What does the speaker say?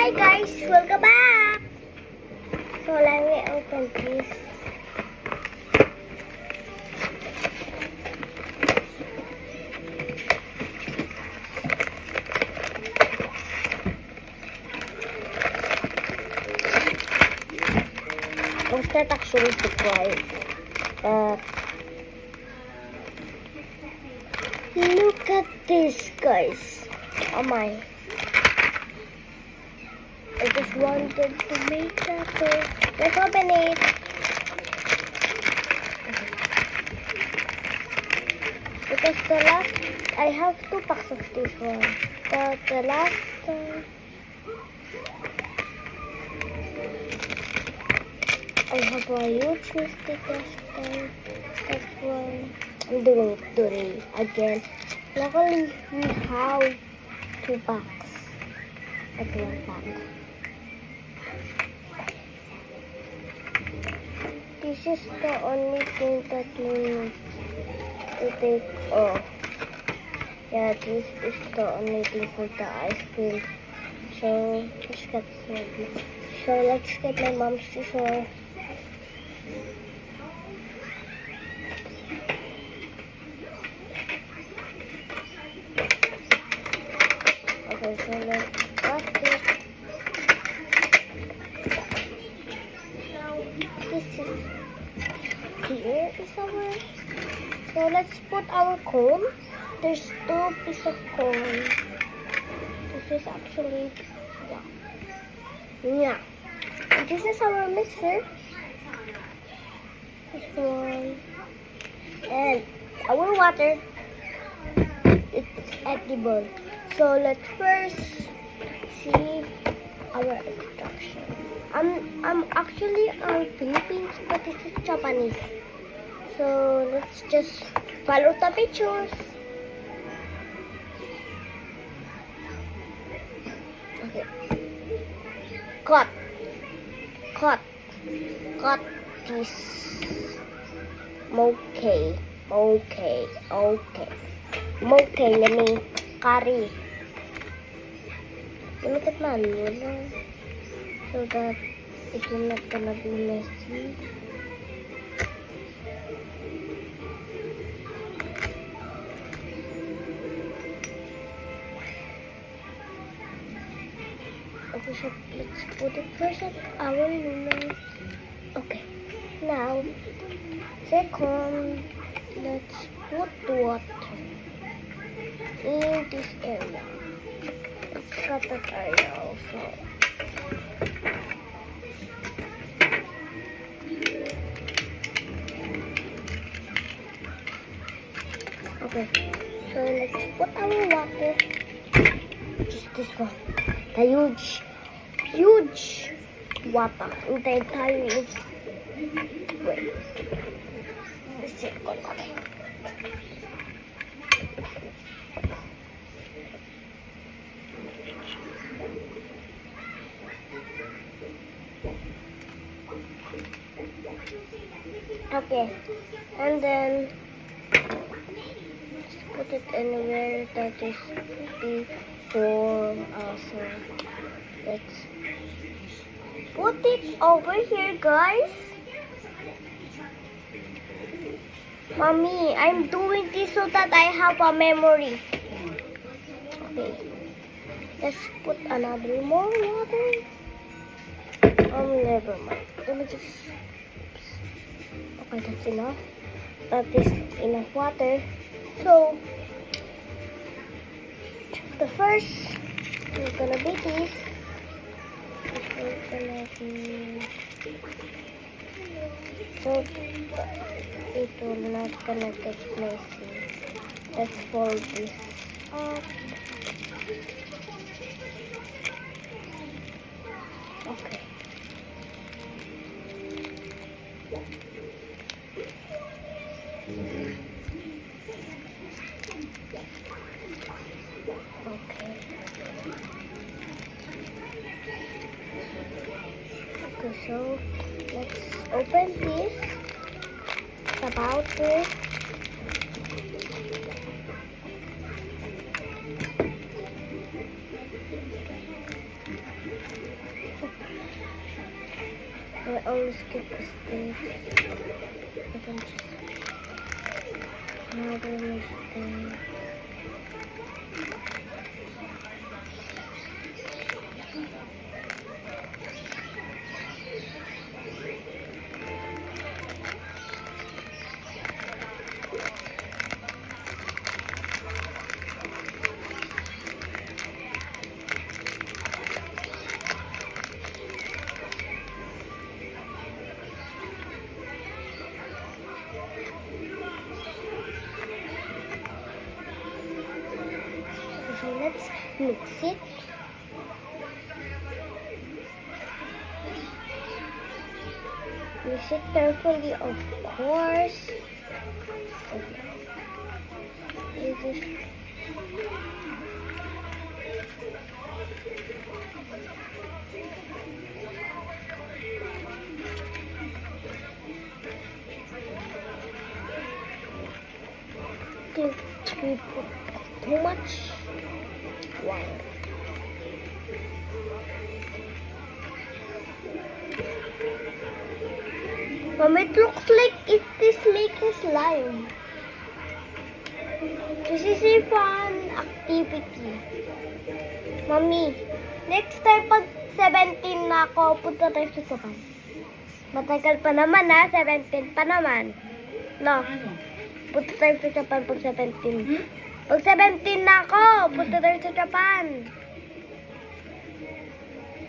Hi guys, welcome back. So let me open this. I was not actually surprised. Look at this, guys. Oh my. I just wanted to make that. So let's open it. Because the last, I have 2 packs of this one. But the last I have a huge mistake last time. That's why I'm doing it today again. Luckily, we have 2 packs at 1 pack. This is the only thing that you need to take off. Yeah, this is the only thing for the ice cream. So let's get my mom's scissors. Okay, so let's cut it. This is here is our. So let's put our cone. There's 2 pieces of cone. This is actually yeah. This is our mixer. This one and our water. It's edible. So let's first see our instruction. I'm actually on Philippines, but this is Japanese. So let's just follow the pictures. Okay. Cut this. Okay. Let me carry. Let me get manual so that it's not gonna be messy. Okay, so let's put it first at our lumen. Okay, now second, let's put water in this area. Let's cut that area also. Okay, so let's put our water. Just this one. The huge water in the entire. Wait. The second. Okay. Okay, and then just put it anywhere that is before also. Let's put it over here, guys. Mommy, I'm doing this so that I have a memory. Okay, let's put another more water. Never mind. Let me just. Okay, that's enough. That is enough water. So the first is gonna be this. It's gonna be so it will not gonna get messy. Let's fold this up. Okay. Okay, so let's open this. It's about this. I always skip mistakes. I can just another mistake. So let's mix it. Mix it carefully, of course. You just we put too much water. It looks like it is making slime. This is a fun activity. Mommy, next time pag 17 na ako, punta tayo sa Japan. Matagal pa naman ha, 17 pa naman. No, punta tayo sa Japan pag 17. Pag 17 na ako, punta tayo sa Japan.